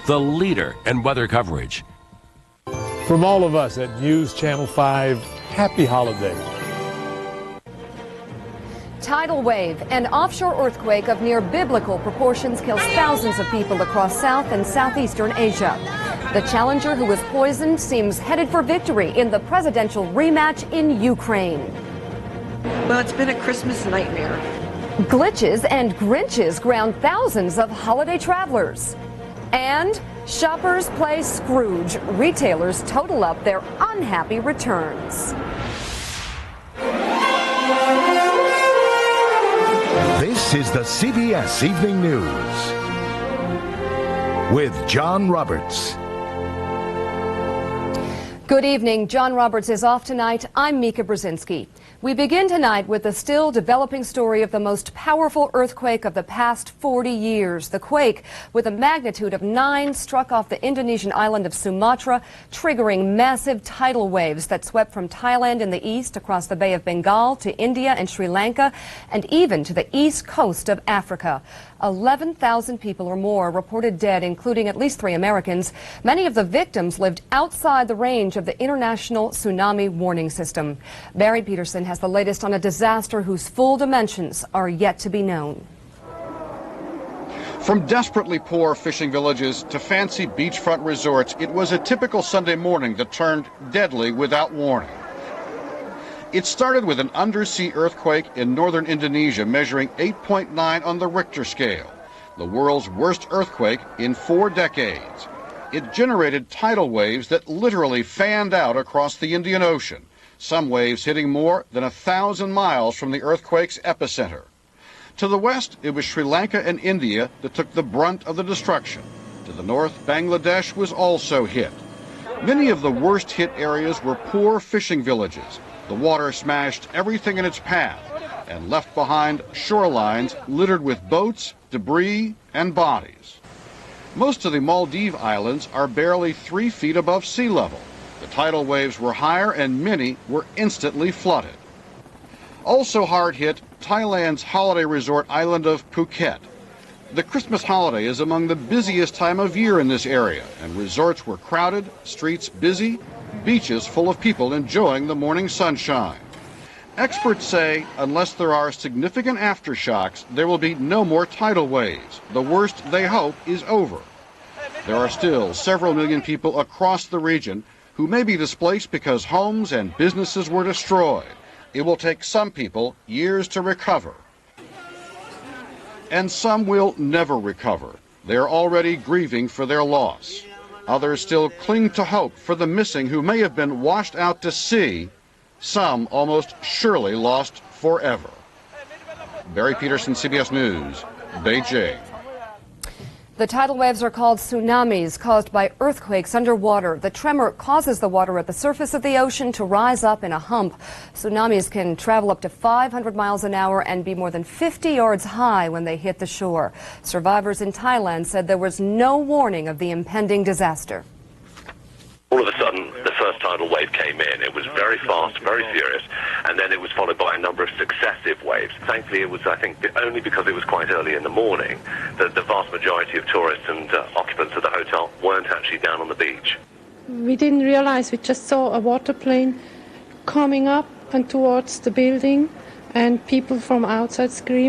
the leader in weather coverage. From all of us at News Channel 5, happy holidays. Tidal wave, an offshore earthquake of near biblical proportions, kills thousands of people across South and Southeastern Asia. The challenger who was poisoned seems headed for victory in the presidential rematch in Ukraine. Well, it's been a Christmas nightmare. Glitches and Grinches ground thousands of holiday travelers. And shoppers play Scrooge. Retailers total up their unhappy returns. This is the CBS Evening News with John Roberts. Good evening. John Roberts is off tonight. I'm Mika Brzezinski. We begin tonight with the still developing story of the most powerful earthquake of the past 40 years. The quake, with a magnitude of 9, struck off the Indonesian island of Sumatra, triggering massive tidal waves that swept from Thailand in the east across the Bay of Bengal to India and Sri Lanka, and even to the east coast of Africa. 11,000 people or more reported dead, including at least 3 Americans. Many of the victims lived outside the range of the International Tsunami Warning System. Barry Peterson has the latest on a disaster whose full dimensions are yet to be known. From desperately poor fishing villages to fancy beachfront resorts, it was a typical Sunday morning that turned deadly without warning. It started with an undersea earthquake in northern Indonesia measuring 8.9 on the Richter scale, the world's worst earthquake in 4 decades. It generated tidal waves that literally fanned out across the Indian Ocean, some waves hitting more than 1,000 miles from the earthquake's epicenter. To the west, it was Sri Lanka and India that took the brunt of the destruction. To the north, Bangladesh was also hit. Many of the worst hit areas were poor fishing villages. The water smashed everything in its path and left behind shorelines littered with boats, debris, and bodies. Most of the Maldive Islands are barely 3 feet above sea level. The tidal waves were higher and many were instantly flooded. Also hard hit, Thailand's holiday resort island of Phuket. The Christmas holiday is among the busiest time of year in this area, and resorts were crowded, streets busy, beaches full of people enjoying the morning sunshine. Experts say unless there are significant aftershocks, there will be no more tidal waves. The worst, they hope, is over. There are still several million people across the region who may be displaced because homes and businesses were destroyed. It will take some people years to recover. And some will never recover. They are already grieving for their loss. Others still cling to hope for the missing who may have been washed out to sea, some almost surely lost forever. Barry Peterson, CBS News, Beijing. The tidal waves are called tsunamis, caused by earthquakes underwater. The tremor causes the water at the surface of the ocean to rise up in a hump. Tsunamis can travel up to 500 miles an hour and be more than 50 yards high when they hit the shore. Survivors in Thailand said there was no warning of the impending disaster. All of a sudden, the first tidal wave came in. It was very fast, very furious, and then it was followed by a number of successive waves. Thankfully, it was, I think, only because it was quite early in the morning that the vast majority of tourists and occupants of the hotel weren't actually down on the beach. We didn't realize, we just saw a water plane coming up and towards the building, and people from outside screaming.